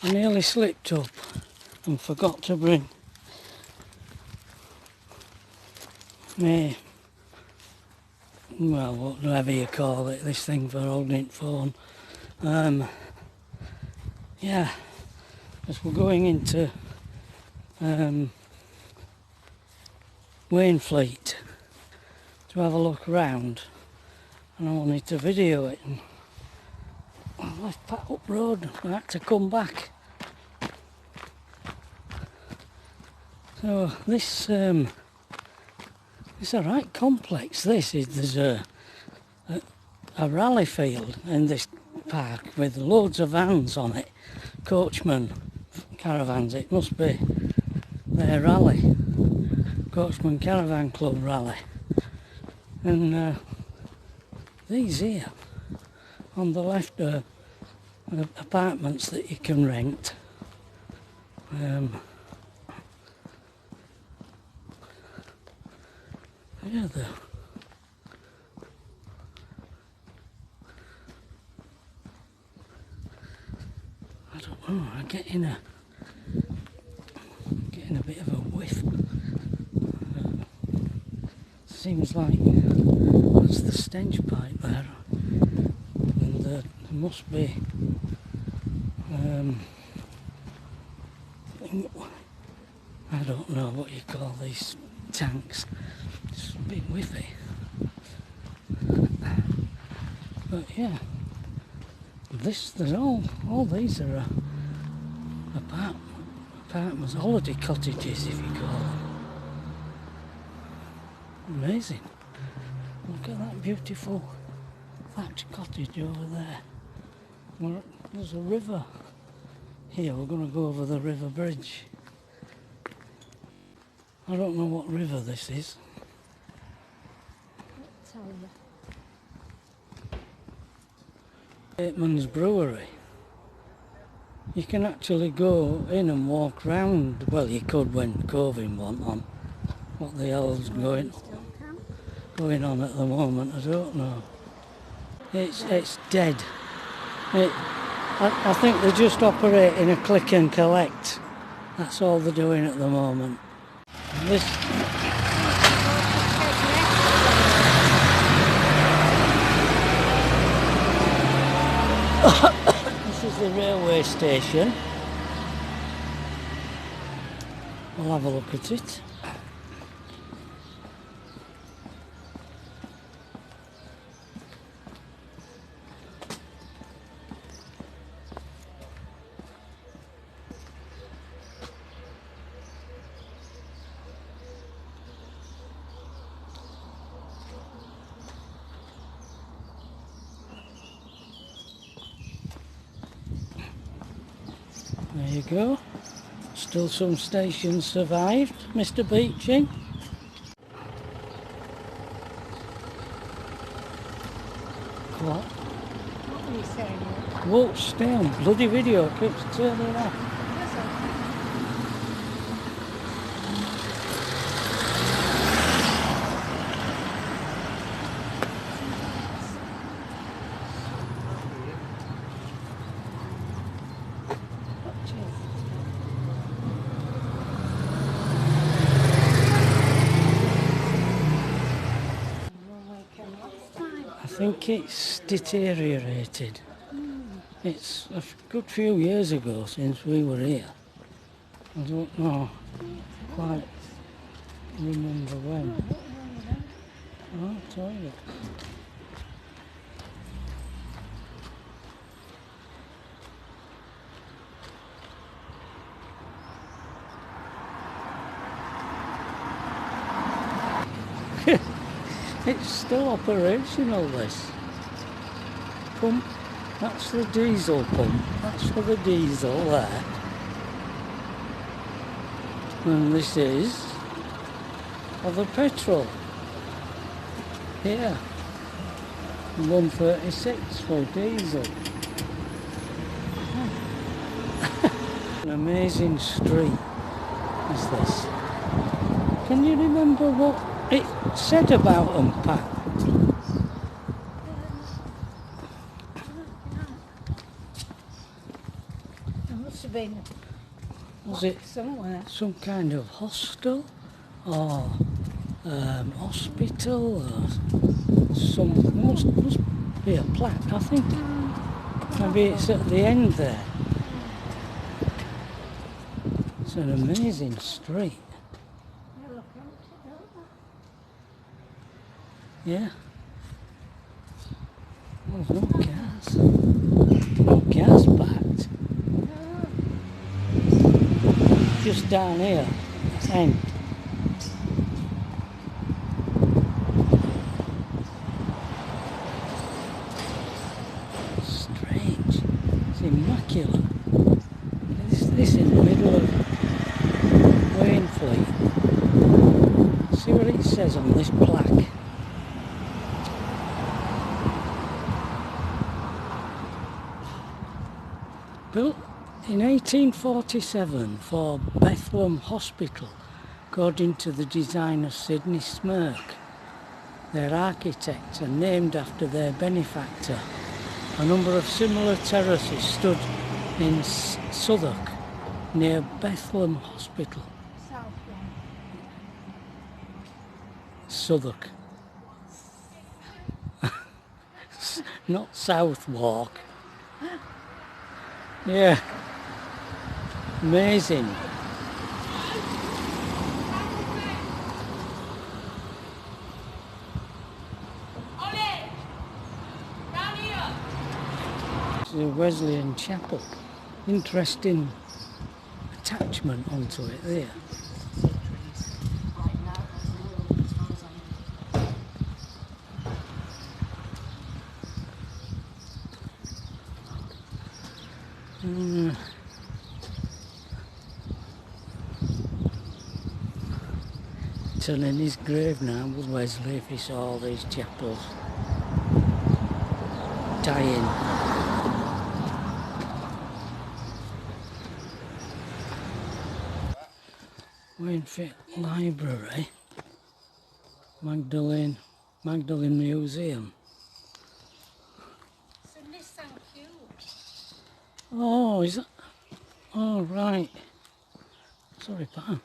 I nearly slipped up and forgot to bring me, well, whatever you call it, this thing for holding phone. Yeah, as we're going into Wainfleet to have a look around, and I wanted to video it, and I left back up road, I had to come back. So this it's a right complex. There's a rally field in this park with loads of vans on it, coachman caravans. It must be their rally, Coachman Caravan Club rally. And these here on the left are apartments that you can rent. Yeah, I don't know, I'm getting a bit of a whiff. Seems like that's the stench pipe there, and there must be I don't know what you call these tanks. It's a bit whiffy. But yeah, there's all these are apartments, holiday cottages if you call them. Amazing. Look at that beautiful thatched cottage over there. There's a river here. We're going to go over the river bridge. I don't know what river this is. Bateman's Brewery. You can actually go in and walk round. Well, you could when COVID went on. What the hell's going on at the moment, I don't know. It's dead. I think they're just operating a click and collect. That's all they're doing at the moment. This is the railway station. We'll have a look at it. There you go. Still some stations survived, Mr. Beeching. What? What were you saying? Whoa, stay on bloody video, it keeps turning off. I think it's deteriorated. It's a good few years ago since we were here. I don't know quite remember when. Oh, toilet. It's still operational, this pump. That's the diesel pump. That's for the diesel there. And this is for the petrol. Here. 136 for diesel. An amazing street is this. Can you remember what it said about them, Pat? must have been Was it somewhere. some kind of hostel or hospital or must be a plaque, I think. Maybe it's at the end there. It's an amazing street. They look empty, don't they? Yeah. There's no cars. No cars parked. Just down here. It's empty. Strange. It's immaculate. This in the middle of Wainfleet. See what it says on this plaque. Built in 1847 for Bethlehem Hospital, according to the designer Sidney Smirk. Their architects are named after their benefactor. A number of similar terraces stood in Southwark near Bethlehem Hospital. South one. Southwark. Not Southwark. Yeah. Amazing. It's a Wesleyan chapel. Interesting attachment onto it there. Turning his grave now with Wesley if he saw all these chapels dying. Wainfleet Library, Magdalene Museum. It's a Nissan Cube. Oh, is that? Oh, right. Sorry, Pam.